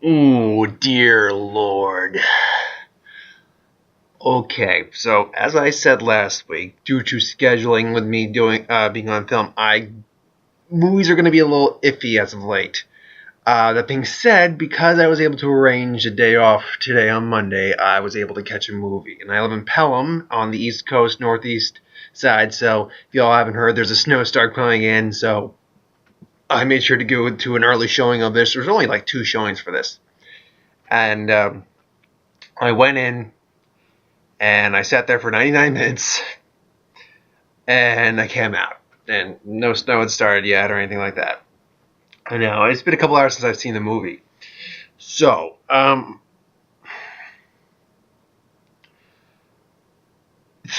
Ooh, dear Lord. Okay, so as I said last week, due to scheduling with me doing being on film, movies are going to be a little iffy as of late. That being said, because I was able to arrange a day off today on Monday, I was able to catch a movie. And I live in Pelham on the East Coast, Northeast side, so if y'all haven't heard, there's a snowstorm coming in, so I made sure to go to an early showing of this. There's only like 2 showings for this. And I went in, and I sat there for 99 minutes, and I came out. And no snow had started yet or anything like that. I know, it's been a couple hours since I've seen the movie. So,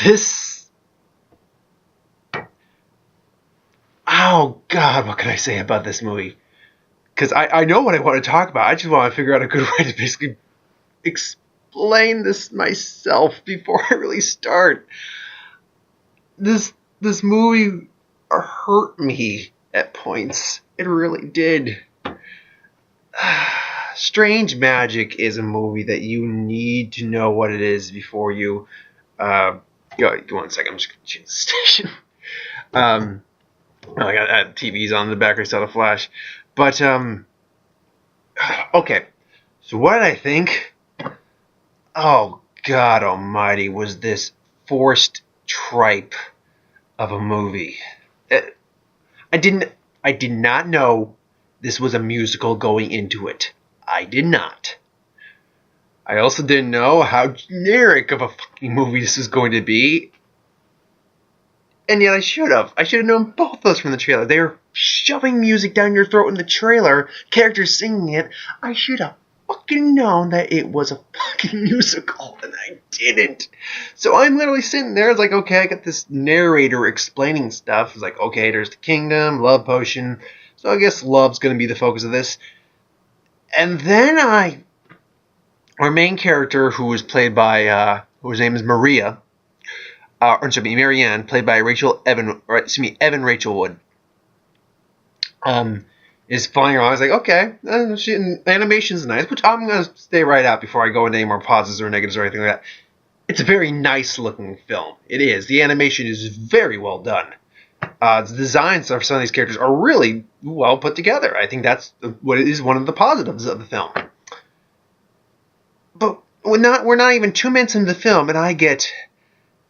this... Oh, God, what can I say about this movie? Because I know what I want to talk about. I just want to figure out a good way to basically explain this myself before I really start. This movie hurt me at points. It really did. Strange Magic is a movie that you need to know what it is before you go. 1 second, I'm just going to change the station. I got TVs on in the back. I saw the flash. But, okay. So what did I think? Oh, God almighty, was this forced tripe of a movie. I did not know this was a musical going into it. I did not. I also didn't know how generic of a fucking movie this was going to be. And yet I should have. I should have known both those from the trailer. They were shoving music down your throat in the trailer, characters singing it. I should have fucking known that it was a fucking musical, and I didn't. So I'm literally sitting there, it's like, okay, I got this narrator explaining stuff. It's like, okay, there's the kingdom, love potion, so I guess love's going to be the focus of this. And then our main character, who was played by, whose name is Marianne, played by Evan Rachel Wood, is flying around. I was like, okay, animation's nice, which I'm going to stay right out before I go into any more positives or negatives or anything like that. It's a very nice looking film. It is. The animation is very well done. The designs of some of these characters are really well put together. I think that's what is one of the positives of the film. But we're not even 2 minutes into the film, and I get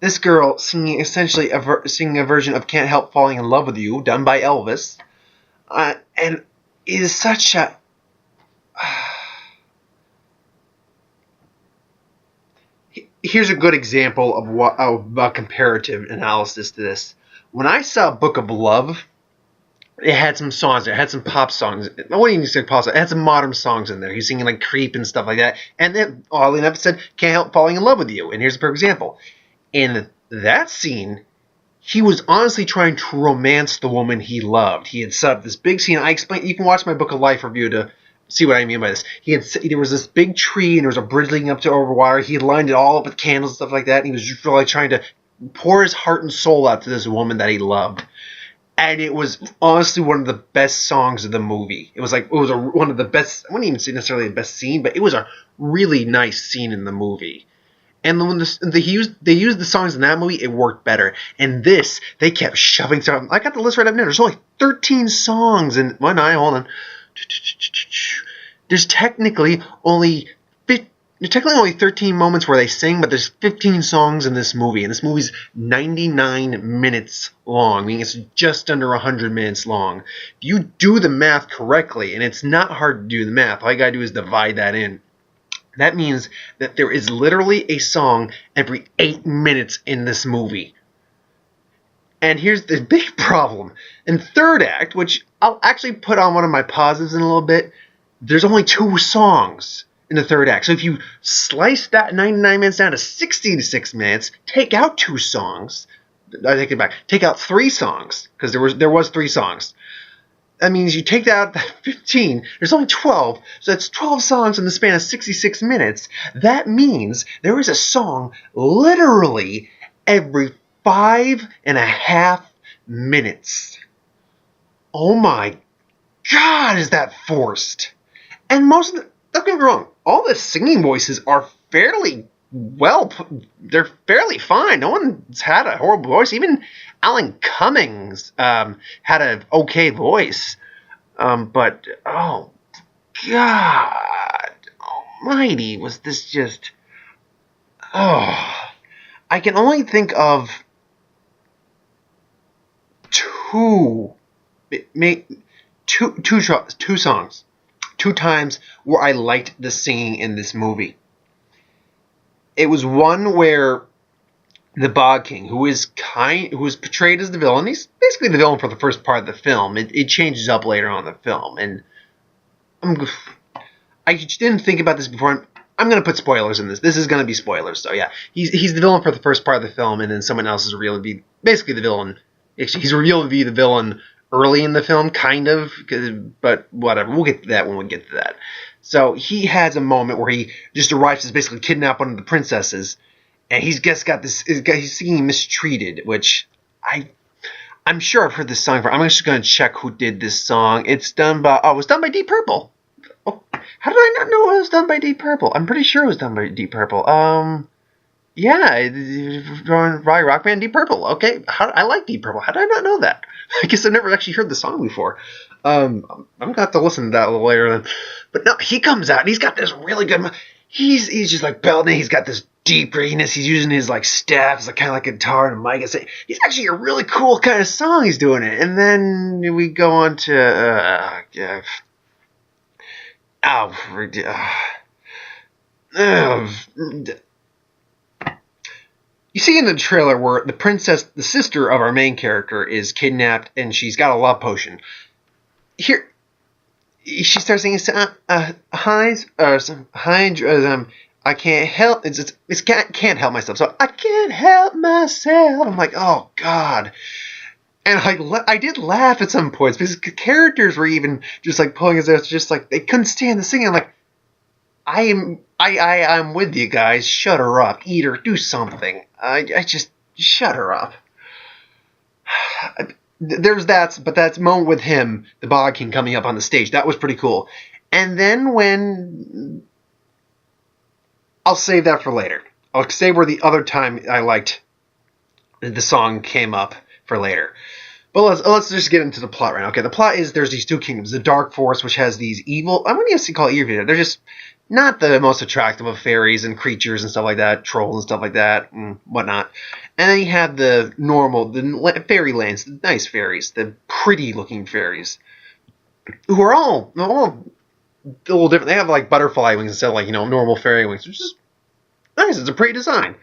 this girl singing essentially singing a version of "Can't Help Falling in Love with You," done by Elvis. And it is such a... Here's a good example of a comparative analysis to this. When I saw Book of Love, it had some songs there. It had some pop songs. I wouldn't even say pop songs. It had some modern songs in there. He's singing like Creep and stuff like that. And then, oddly enough, it said, "Can't Help Falling in Love with You." And here's a perfect example. In that scene, he was honestly trying to romance the woman he loved. He had set up this big scene. I explained. You can watch my Book of Life review to see what I mean by this. There was this big tree, and there was a bridge leading up to over water. He had lined it all up with candles and stuff like that. And he was just really trying to pour his heart and soul out to this woman that he loved. And it was honestly one of the best songs of the movie. It was one of the best. I wouldn't even say necessarily the best scene, but it was a really nice scene in the movie. And when they used the songs in that movie, it worked better. And this, they kept shoving stuff. I got the list right up there. There's only 13 songs in one eye. Hold on. There's technically only 13 moments where they sing, but there's 15 songs in this movie. And this movie's 99 minutes long, meaning it's just under 100 minutes long. If you do the math correctly, and it's not hard to do the math, all you gotta do is divide that in. That means that there is literally a song every 8 minutes in this movie. And here's the big problem. In third act, which I'll actually put on one of my positives in a little bit, there's only 2 songs in the third act. So if you slice that 99 minutes down to 66 minutes, take out 2 songs. I take it back. Take out 3 songs, because there was 3 songs. That means you take that out, 15, there's only 12, so that's 12 songs in the span of 66 minutes. That means there is a song literally every 5.5 minutes. Oh my God, is that forced? And most of don't get me wrong, all the singing voices are fairly they're fairly fine. No one's had a horrible voice. Even Alan Cummings had an okay voice. But, oh, God almighty, was this just... Oh, I can only think of two songs, two times where I liked the singing in this movie. It was one where the Bog King, who is portrayed as the villain, he's basically the villain for the first part of the film. It changes up later on in the film, and I didn't think about this before. I'm going to put spoilers in this. This is going to be spoilers, so yeah. He's the villain for the first part of the film, and then someone else is revealed to be basically the villain. Actually, he's revealed to be the villain early in the film, kind of, but whatever. We'll get to that when we get to that. So he has a moment where he just arrives to basically kidnap one of the princesses, and he's singing Mistreated, which I'm sure I've heard this song before. I'm just going to check who did this song. It was done by Deep Purple. Oh, how did I not know it was done by Deep Purple? I'm pretty sure it was done by Deep Purple. Yeah, rock band Deep Purple. Okay, I like Deep Purple. How did I not know that? I guess I've never actually heard the song before. I'm gonna have to listen to that a little later then. But no, he comes out and he's got this really good. He's just like belting. He's got this deep grittiness. He's using his like staff, like kind of like a guitar and a mic. He's actually a really cool kind of song. He's doing it, and then we go on to you see in the trailer where the princess, the sister of our main character, is kidnapped and she's got a love potion. Here, she starts singing, I can't help, can't help myself. So I can't help myself. I'm like, oh God. And I did laugh at some points because the characters were even just like pulling his ass, just like they couldn't stand the singing. I'm like, I'm with you guys. Shut her up. Eat her. Do something. I just shut her up. There's that moment with him, the Bog King, coming up on the stage. That was pretty cool. And then when I'll save that for later. I'll save where the other time I liked the song came up for later. But let's just get into the plot right now. Okay, the plot is there's these two kingdoms. The Dark Forest, which has these evil... I wouldn't even call it evil. They're just not the most attractive of fairies and creatures and stuff like that. Trolls and stuff like that and whatnot. And then you have the fairy lands, the nice fairies, the pretty-looking fairies, who are all a little different. They have like butterfly wings instead of like, normal fairy wings, which is nice. It's a pretty design.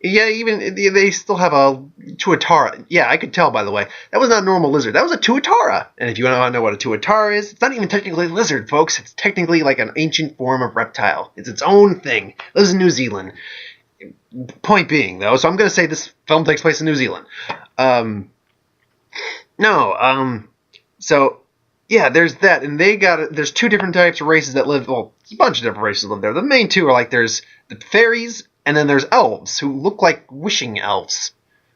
Yeah, even they still have a tuatara. Yeah, I could tell, by the way. That was not a normal lizard. That was a tuatara. And if you want to know what a tuatara is, it's not even technically a lizard, folks. It's technically like an ancient form of reptile. It's its own thing. It lives in New Zealand. Point being, though, so I'm going to say this film takes place in New Zealand. So, yeah, there's that. And there's two different types of races that live, well, there's a bunch of different races that live there. The main two are like, there's the fairies, and then there's elves who look like wishing elves.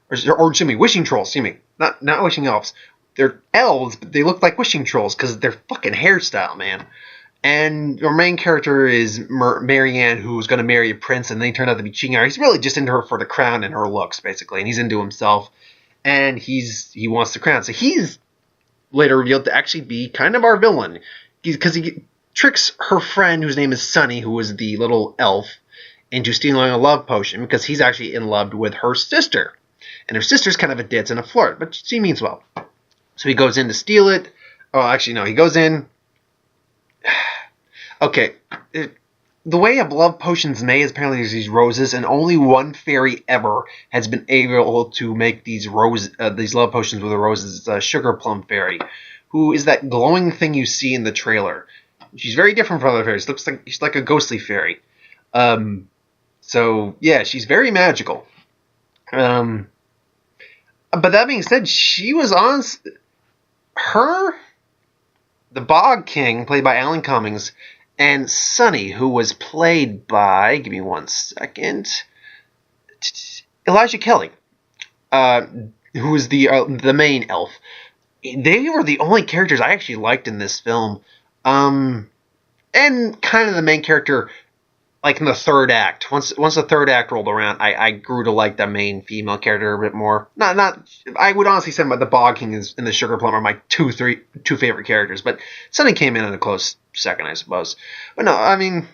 Or excuse me, wishing trolls, excuse me. Not wishing elves. They're elves, but they look like wishing trolls because of their fucking hairstyle, man. And your main character is Marianne, who's going to marry a prince, and they turn out to be cheating on her. He's really just into her for the crown and her looks, basically. And he's into himself. And he wants the crown. So he's later revealed to actually be kind of our villain. Because he tricks her friend, whose name is Sunny, who is the little elf, into stealing a love potion because he's actually in love with her sister. And her sister's kind of a ditz and a flirt, but she means well. So he goes in to steal it. Oh, actually, no. He goes in. Okay. The way a love potion's made is apparently there's these roses, and only one fairy ever has been able to make these love potions with the roses. It's a Sugar Plum Fairy, who is that glowing thing you see in the trailer. She's very different from other fairies. She's like a ghostly fairy. So, yeah, she's very magical. But that being said, she was on... the Bog King, played by Alan Cummings, and Sunny, who was played by... Give me 1 second. Elijah Kelly, who was the main elf. They were the only characters I actually liked in this film. and kind of the main character, like in the third act. Once the third act rolled around, I grew to like the main female character a bit more. Not. I would honestly say the Bog King and the Sugar Plum are my two favorite characters, but Sunny came in a close second, I suppose. But no, I mean,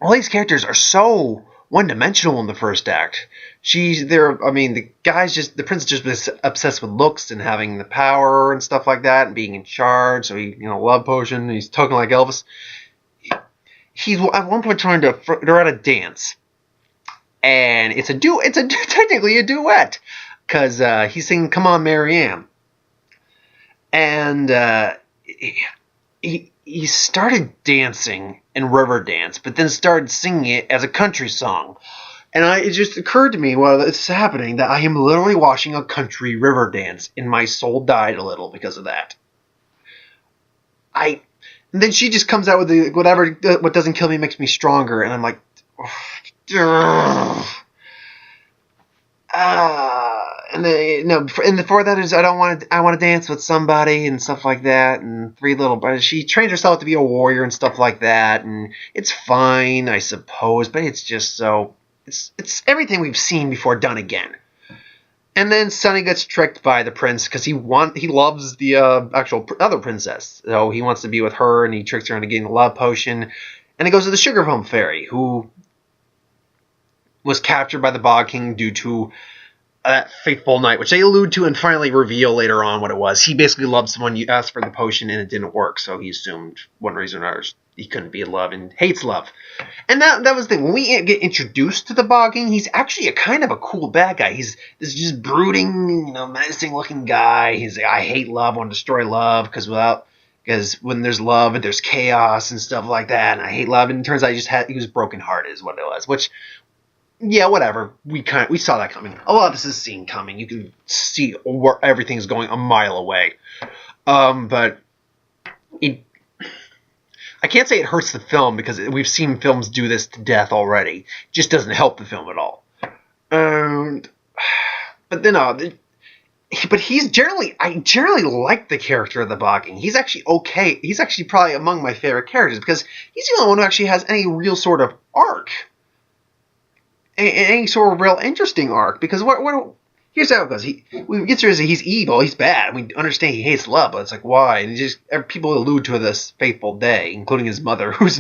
all these characters are so one-dimensional in the first act. The prince just was obsessed with looks and having the power and stuff like that and being in charge. So love potion. He's talking like Elvis. He's at one point trying to figure out a dance, and it's technically a duet, because he's singing "Come On, Marianne," and he started dancing in Riverdance, but then started singing it as a country song. And it just occurred to me while it's happening that I am literally watching a country Riverdance, and my soul died a little because of that. And then she just comes out with what doesn't kill me makes me stronger, and I'm like, and before that is I want to dance with somebody and stuff like that, and but she trained herself to be a warrior and stuff like that, and it's fine, I suppose, but it's just so it's everything we've seen before done again. And then Sunny gets tricked by the prince because he loves the actual other princess. So he wants to be with her, and he tricks her into getting the love potion. And he goes to the Sugar Plum Fairy, who was captured by the Bog King due to that fateful night, which they allude to and finally reveal later on what it was. He basically loved someone, you asked for the potion, and it didn't work. So he assumed one reason or another he couldn't be in love and hates love. And that was the thing. When we get introduced to the Bog King, he's actually a kind of a cool bad guy. He's this just brooding, menacing looking guy. He's like, I hate love, I want to destroy love, because when there's love, there's chaos and stuff like that, and I hate love. And it turns out he was brokenhearted is what it was, which, yeah, whatever. We saw that coming. A lot of this is seen coming. You can see where everything's going a mile away. But I can't say it hurts the film, because we've seen films do this to death already. It just doesn't help the film at all. But then, but I generally like the character of the Bog King. He's actually okay. He's actually probably among my favorite characters, because he's the only one who actually has any real sort of arc. Any sort of real interesting arc, because here's how it goes. We get through, he's evil, he's bad. We understand he hates love, but it's like, why? And people allude to this fateful day, including his mother, who's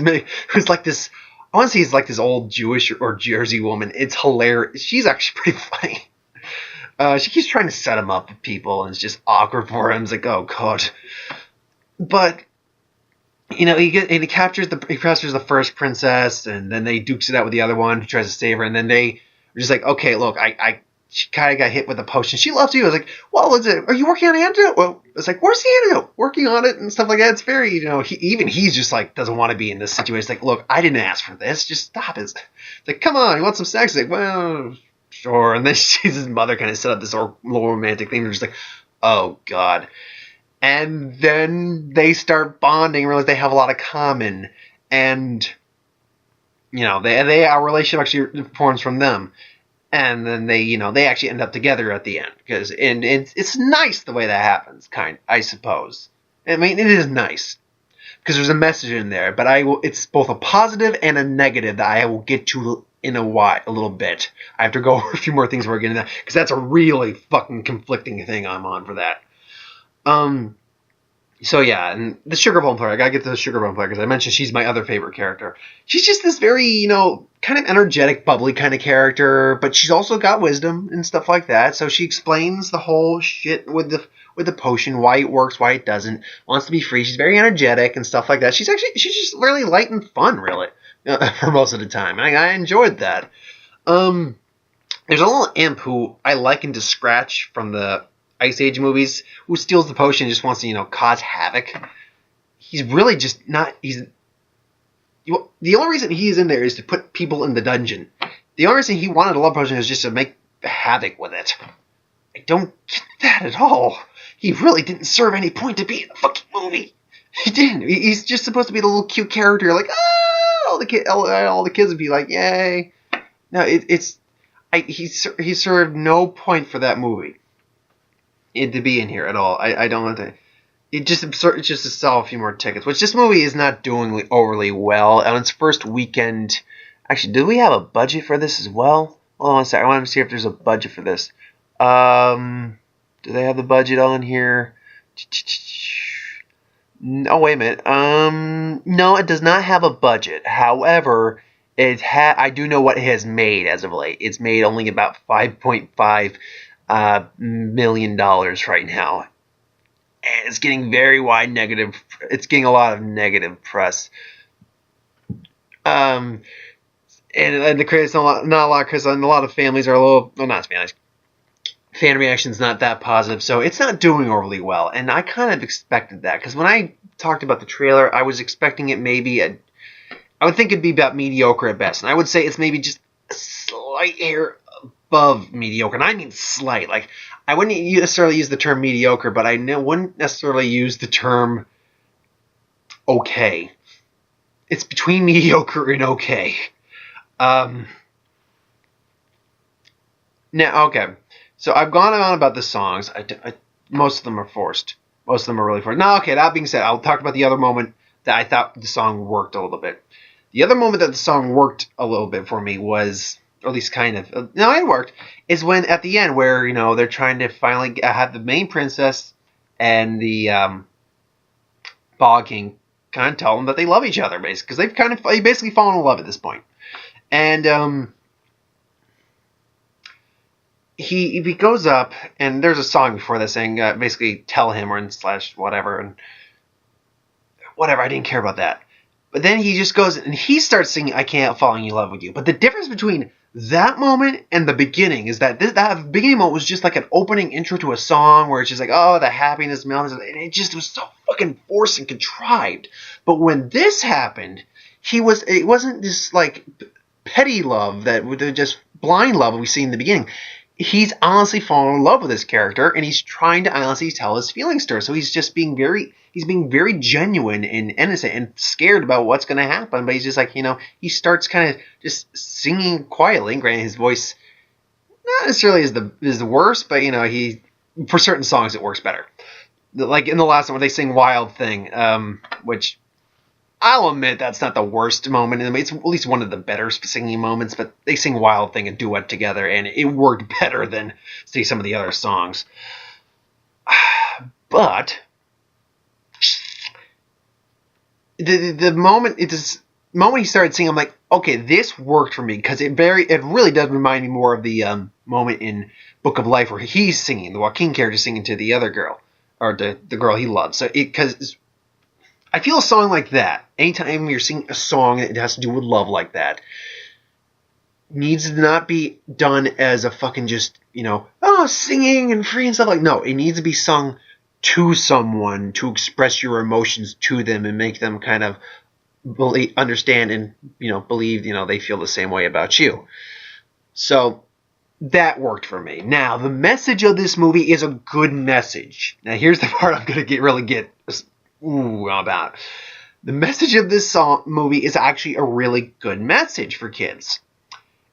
like this. I want to say he's like this old Jewish or Jersey woman. It's hilarious. She's actually pretty funny. She keeps trying to set him up with people, and it's just awkward for him. It's like, oh god. But he captures the first princess, and then they dukes it out with the other one who tries to save her, and then they are just like, okay, look, she kind of got hit with a potion. She loves you. I was like, well, are you working on an antidote? Well, it's like, where's the antidote? Working on it and stuff like that. It's very, he's just like, doesn't want to be in this situation. It's like, look, I didn't ask for this. Just stop it. It's like, come on, you want some sex? It's like, well, sure. And then his mother kind of set up this little romantic thing. They're just like, oh, God. And then they start bonding, realize they have a lot of common. And, our relationship actually forms from them. And then they actually end up together at the end, and it's nice the way that happens, I suppose. I mean, it is nice because there's a message in there, but it's both a positive and a negative that I will get to in a little bit. I have to go over a few more things before I get into that, because that's a really fucking conflicting thing I'm on for that. So yeah, and the Sugar Plum Player, I gotta get to the Sugar Plum Player, because I mentioned she's my other favorite character. She's just this very, kind of energetic, bubbly kind of character, but she's also got wisdom and stuff like that, so she explains the whole shit with the potion, why it works, why it doesn't, wants to be free. She's very energetic and stuff like that. She's just really light and fun, really, for most of the time, and I enjoyed that. There's a little imp who I liken to Scratch from the Ice Age movies, who steals the potion and just wants to, cause havoc. He's really just not. The only reason he's in there is to put people in the dungeon. The only reason he wanted a love potion is just to make havoc with it. I don't get that at all. He really didn't serve any point to be in the fucking movie. He didn't. He's just supposed to be the little cute character, like, all the kids would be like, yay. No, he served no point for that movie. To be in here at all. I don't want to. it's just to sell a few more tickets, which this movie is not doing overly well. On its first weekend, actually, do we have a budget for this as well? Hold on a second. I want to see if there's a budget for this. Do they have the budget on here? Oh, wait a minute. No, it does not have a budget. However, I do know what it has made as of late. It's made only about $5.5 million right now. And it's getting very wide negative. It's getting a lot of negative press. And the critics, not a lot of critics, and a lot of families are a little, well, not families. Fan reaction's not that positive, so it's not doing overly well. And I kind of expected that, because when I talked about the trailer, I was expecting it I would think it'd be about mediocre at best. And I would say it's maybe just a slight hair above mediocre. And I mean slight. Like, I wouldn't necessarily use the term mediocre, but I wouldn't necessarily use the term okay. It's between mediocre and okay. Now, okay. So I've gone on about the songs. Most of them are forced. Most of them are really forced. Now, okay, that being said, I'll talk about the other moment that I thought the song worked a little bit. The other moment that the song worked a little bit for me was, or at least kind of, no, it worked, is when at the end where, you know, they're trying to finally have the main princess and the Bog King kind of tell them that they love each other, basically, because they've basically fallen in love at this point. And he goes up, and there's a song before this saying, basically, tell him, or / whatever, and whatever, I didn't care about that. But then he just goes, and he starts singing, I Can't Fall in Love With You. But the difference between that moment and the beginning is that that beginning moment was just like an opening intro to a song where it's just like, oh, the happiness, and it was so fucking forced and contrived. But when this happened, it wasn't this like petty love that just blind love we see in the beginning. He's honestly fallen in love with this character, and he's trying to honestly tell his feelings to her. So he's just being very genuine and innocent and scared about what's going to happen. But he's just like, you know, he starts kind of just singing quietly. Granted, his voice not necessarily is the worst, but you know, for certain songs it works better. Like in the last one where they sing "Wild Thing," which I'll admit that's not the worst moment. It's at least one of the better singing moments, but they sing Wild Thing and duet together, and it worked better than, say, some of the other songs. But the moment he started singing, I'm like, okay, this worked for me, because it really does remind me more of the moment in Book of Life where he's singing, the Joaquin character singing to the other girl, or the girl he loves. So because I feel a song like that, anytime you're singing a song that has to do with love like that, needs to not be done as a fucking just, you know, singing and free and stuff like, no, it needs to be sung to someone to express your emotions to them and make them kind of understand and, you know, believe, you know, they feel the same way about you. So that worked for me. Now, the message of this movie is a good message. Now, here's the part I'm going to really get about. The message of this movie is actually a really good message for kids.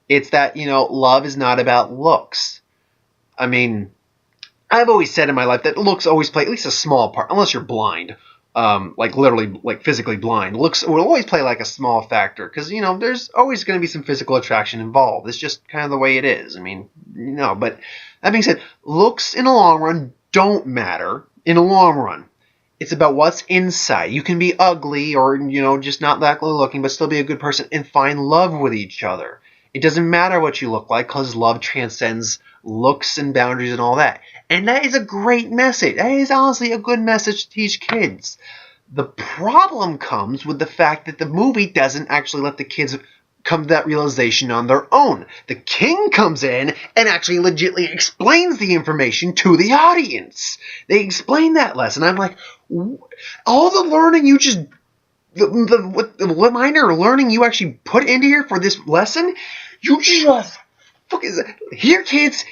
It's that, you know, love is not about looks. I mean, I've always said in my life that looks always play at least a small part, unless you're blind, like literally, like physically blind. Looks will always play like a small factor, because, you know, there's always going to be some physical attraction involved. It's just kind of the way it is. I mean, you know, but that being said, looks in the long run don't matter in the long run. It's about what's inside. You can be ugly or, you know, just not that good looking, but still be a good person and find love with each other. It doesn't matter what you look like, because love transcends looks and boundaries and all that. And that is a great message. That is honestly a good message to teach kids. The problem comes with the fact that the movie doesn't actually let the kids come to that realization on their own. The king comes in and actually legitimately explains the information to the audience. They explain that lesson. I'm like, all the learning you just, the minor learning you actually put into here for this lesson, you just, here kids,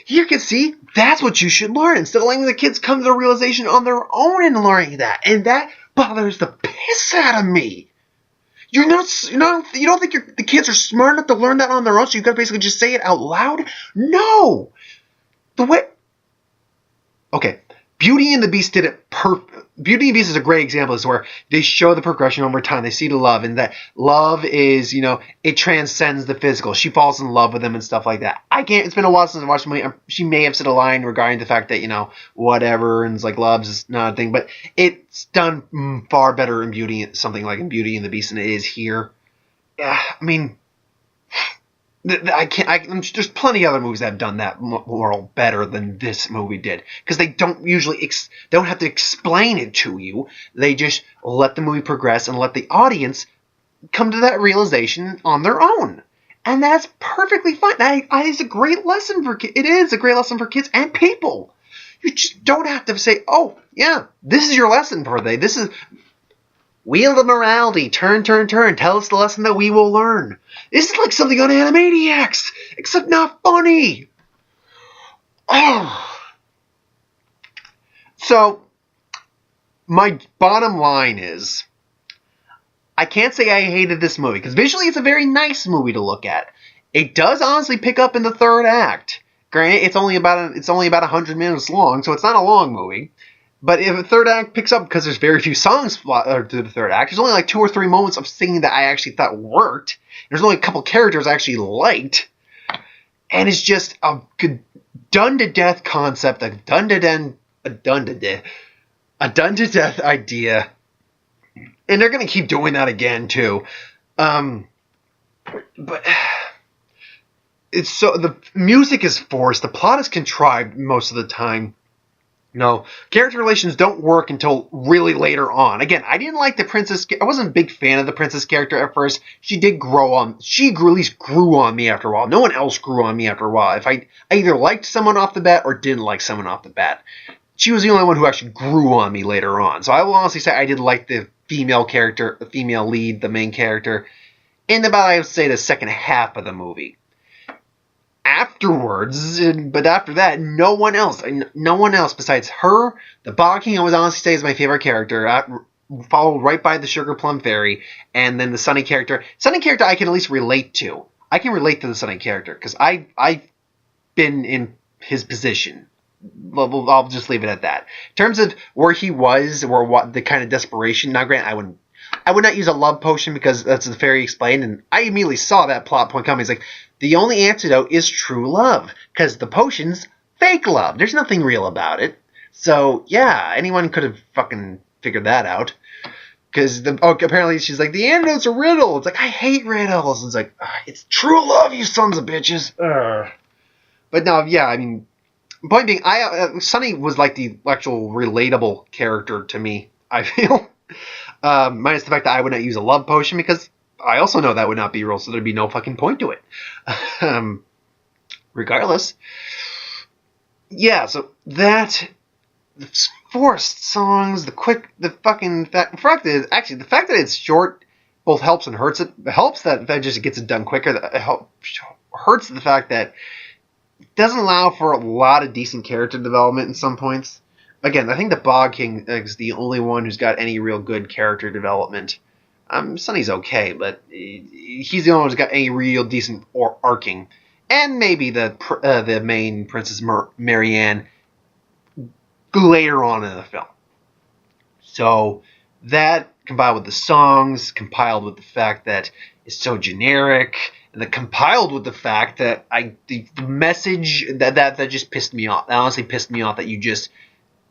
see, that's what you should learn. Instead of letting the kids come to the realization on their own and learning that. And that bothers the piss out of me. You don't think the kids are smart enough to learn that on their own, so you gotta basically just say it out loud? No! Okay, Beauty and the Beast did it perfect. Beauty and the Beast is a great example. Is where they show the progression over time. They see the love, and that love is, it transcends the physical. She falls in love with him and stuff like that. I can't. It's been a while since I watched the movie. She may have said a line regarding the fact that whatever, and it's like love's is not a thing, but it's done far better in something like in Beauty and the Beast than it is here. Yeah, I mean, I can't. There's plenty of other movies that have done that moral better than this movie did, because they don't usually don't have to explain it to you. They just let the movie progress and let the audience come to that realization on their own, and that's perfectly fine. It's a great lesson for kids. It is a great lesson for kids and people. You just don't have to say, "Oh, yeah, this is your lesson for the day. This is." Wheel of morality, turn, tell us the lesson that we will learn. This is like something on Animaniacs, except not funny. Oh. So, my bottom line is, I can't say I hated this movie, because visually it's a very nice movie to look at. It does honestly pick up in the third act. Granted, it's only about 100 minutes long, so it's not a long movie. But if the third act picks up, because there's very few songs to the third act, there's only like 2 or 3 moments of singing that I actually thought worked. There's only a couple characters I actually liked. And it's just a done-to-death concept, a done-to-death idea. And they're going to keep doing that again, too. But it's so the music is forced. The plot is contrived most of the time. No, character relations don't work until really later on. Again, I didn't like the princess. I wasn't a big fan of the princess character at first. She did grow on. At least grew on me after a while. No one else grew on me after a while. If I either liked someone off the bat or didn't like someone off the bat. She was the only one who actually grew on me later on. So I will honestly say I did like the female character, the female lead, the main character, in about, I would say, the second half of the movie. But after that, no one else besides her. The Bog King, I would honestly say, is my favorite character, followed right by the Sugar Plum Fairy, and then the Sunny character. Sunny character I can at least relate to. I can relate to the Sunny character, because I've been in his position. I'll just leave it at that. In terms of where he was, or what the kind of desperation, now granted, I would not use a love potion, because that's the fairy explained, and I immediately saw that plot point coming. It's like, the only antidote is true love, because the potion's fake love. There's nothing real about it. So, yeah, anyone could have fucking figured that out. Because, apparently she's like, the antidote's a riddle. It's like, I hate riddles. It's like, it's true love, you sons of bitches. But no, yeah, I mean, point being, Sunny was like the actual relatable character to me, I feel. Minus the fact that I would not use a love potion, because I also know that would not be real, so there'd be no fucking point to it. Regardless. Yeah, so the forced songs, the fact that it's short both helps and hurts it. It helps that it just gets it done quicker. It hurts the fact that it doesn't allow for a lot of decent character development in some points. Again, I think the Bog King is the only one who's got any real good character development. Sunny's okay, but he's the only one who's got any real decent arcing. And maybe the main Princess Marianne later on in the film. So that, combined with the songs, compiled with the fact that it's so generic, and then compiled with the fact that the message that just pissed me off. That honestly pissed me off that you just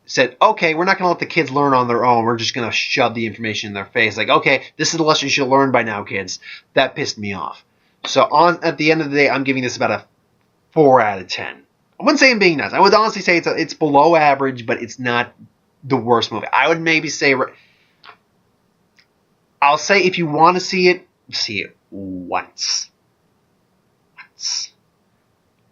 said, okay, we're not going to let the kids learn on their own. We're just going to shove the information in their face. Like, okay, this is the lesson you should learn by now, kids. That pissed me off. So at the end of the day, I'm giving this about a 4 out of 10. I wouldn't say I'm being nice. I would honestly say it's below average, but it's not the worst movie. I would maybe say, I'll say if you want to see it once.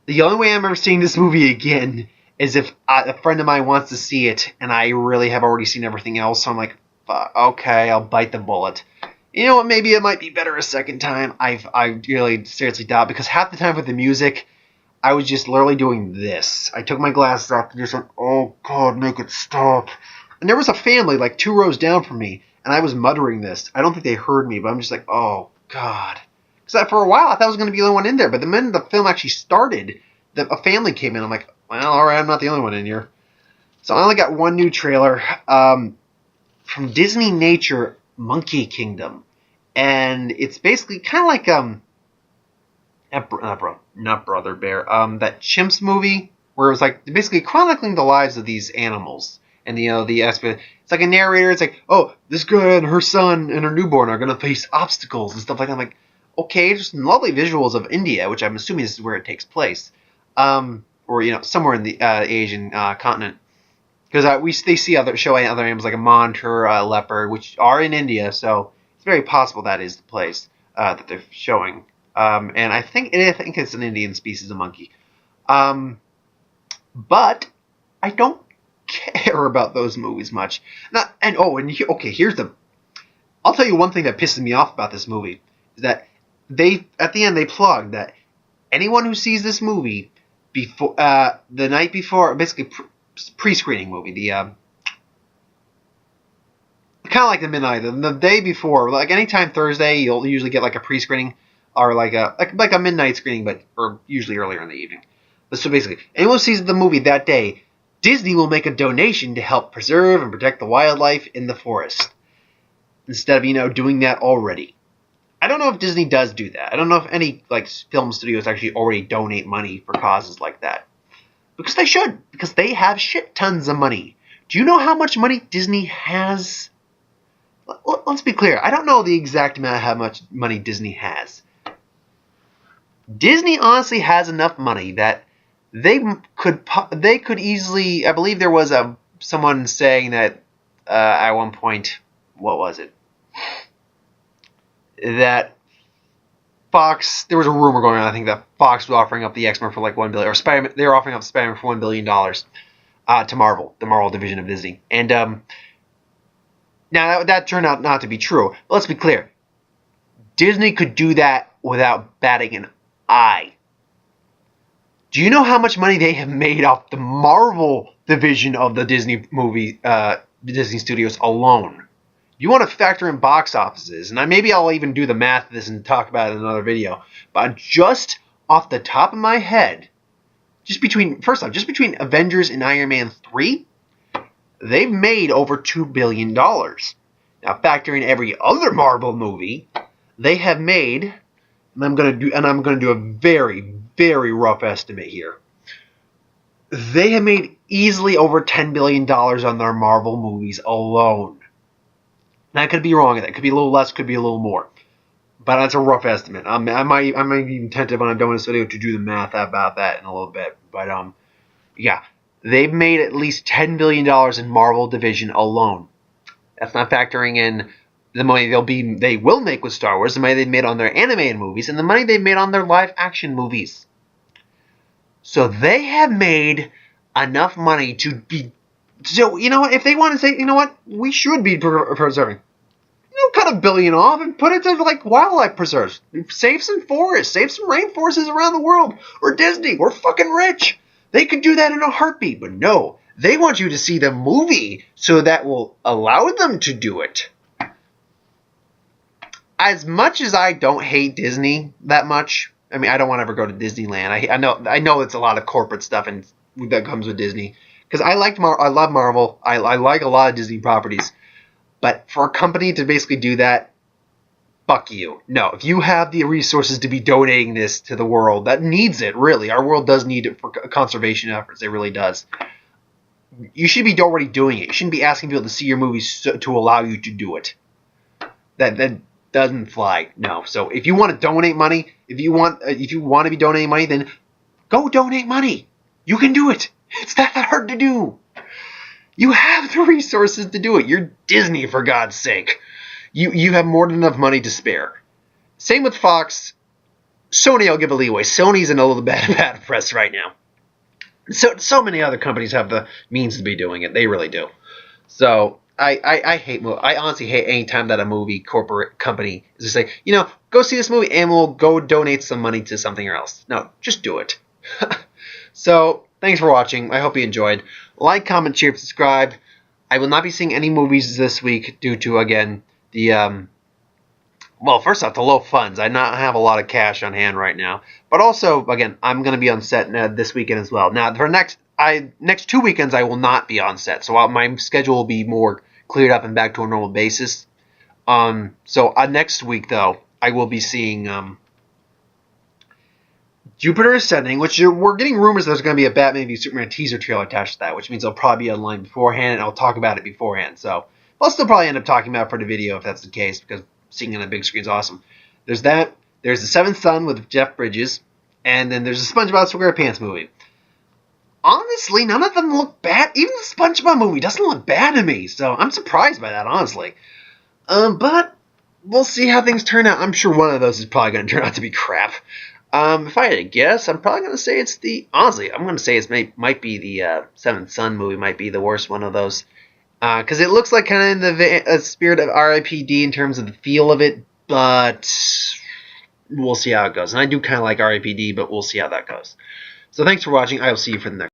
The only way I'm ever seeing this movie again is if a friend of mine wants to see it, and I really have already seen everything else, so I'm like, okay, I'll bite the bullet. You know what, maybe it might be better a second time. I really seriously doubt, because half the time with the music, I was just literally doing this. I took my glasses off and just went, oh god, make it stop. And there was a family like 2 rows down from me, and I was muttering this. I don't think they heard me, but I'm just like, oh god. Because for a while, I thought I was going to be the only one in there, but the minute the film actually started, a family came in. I'm like, well, alright, I'm not the only one in here. So I only got one new trailer from Disney Nature Monkey Kingdom. And it's basically kind of like not Brother Bear, that Chimps movie where it was like basically chronicling the lives of these animals. And the aspect, it's like a narrator. It's like, oh, this girl and her son and her newborn are gonna face obstacles and stuff like that. I'm like, okay, just lovely visuals of India, which I'm assuming this is where it takes place, or somewhere in the Asian continent, because they see other animals like a monitor, a leopard, which are in India, so it's very possible that is the place that they're showing. And I think it's an Indian species of monkey, but I don't care about those movies much. I'll tell you one thing that pisses me off about this movie is that at the end they plugged that anyone who sees this movie before the night before, basically pre-screening movie, the kind of like the midnight, the day before, like anytime Thursday, you'll usually get like a pre-screening or like a midnight screening, or usually earlier in the evening. So basically, anyone who sees the movie that day, Disney will make a donation to help preserve and protect the wildlife in the forest, instead of doing that already. I don't know if Disney does do that. I don't know if any film studios actually already donate money for causes like that, because they should, because they have shit tons of money. Do you know how much money Disney has? Let's be clear. I don't know the exact amount of how much money Disney has. Disney honestly has enough money that they could easily. I believe there was someone saying that at one point, what was it? That Fox, there was a rumor going on. I think that Fox was offering up the X-Men for like $1 billion, or Spider-Man. They were offering up Spider-Man for $1 billion to Marvel, the Marvel division of Disney. And now that turned out not to be true. But let's be clear: Disney could do that without batting an eye. Do you know how much money they have made off the Marvel division of the Disney Disney Studios alone? You want to factor in box offices, and maybe I'll even do the math of this and talk about it in another video. But just off the top of my head, just between Avengers and Iron Man 3, they've made over $2 billion. Now, factor in every other Marvel movie, they have made, and I'm going to do a very, very rough estimate here. They have made easily over $10 billion on their Marvel movies alone. Now, I could be wrong. It could be a little less, could be a little more. But that's a rough estimate. I might be even tempted when I'm done with this video to do the math about that in a little bit. But, yeah. They've made at least $10 billion in Marvel division alone. That's not factoring in the money they will make with Star Wars, the money they've made on their animated movies, and the money they've made on their live-action movies. So they have made enough money to be... So, if they want to say, we should be preserving, cut $1 billion off and put it to, wildlife preserves. Save some forests. Save some rainforests around the world. We're Disney. We're fucking rich. They could do that in a heartbeat, but no. They want you to see the movie, so that will allow them to do it. As much as I don't hate Disney that much, I mean, I don't want to ever go to Disneyland. I know it's a lot of corporate stuff and that comes with Disney. Because I love Marvel. I like a lot of Disney properties. But for a company to basically do that, fuck you. No, if you have the resources to be donating this to the world that needs it, really, our world does need it for conservation efforts. It really does. You should be already doing it. You shouldn't be asking people to see your movies to allow you to do it. That doesn't fly. No. So if you want to donate money, if you want to be donating money, then go donate money. You can do it. It's not that hard to do. You have the resources to do it. You're Disney, for God's sake. You have more than enough money to spare. Same with Fox. Sony, I'll give a leeway. Sony's in a little bad press right now. So many other companies have the means to be doing it. They really do. So I honestly hate any time that a movie corporate company is just like, go see this movie and we'll go donate some money to something else. No, just do it. So, thanks for watching. I hope you enjoyed. Like, comment, share, subscribe. I will not be seeing any movies this week due to, again, the, first off, the low funds. I not have a lot of cash on hand right now. But also, again, I'm going to be on set this weekend as well. Now, next 2 weekends I will not be on set, so my schedule will be more cleared up and back to a normal basis. So next week though, I will be seeing Jupiter Ascending, which we're getting rumors there's going to be a Batman v Superman teaser trailer attached to that, which means I'll probably be online beforehand and I'll talk about it beforehand. So I'll still probably end up talking about it for the video if that's the case, because seeing it on a big screen is awesome. There's that. There's The Seventh Son with Jeff Bridges, and then there's the SpongeBob SquarePants movie. Honestly, none of them look bad. Even the SpongeBob movie doesn't look bad to me, so I'm surprised by that, honestly. But we'll see how things turn out. I'm sure one of those is probably going to turn out to be crap. If I had to guess, I'm probably going to say it's honestly, I'm going to say it might be the Seventh Son movie might be the worst one of those. Because it looks like kind of in the spirit of R.I.P.D. in terms of the feel of it, but we'll see how it goes. And I do kind of like R.I.P.D., but we'll see how that goes. So thanks for watching. I will see you for the next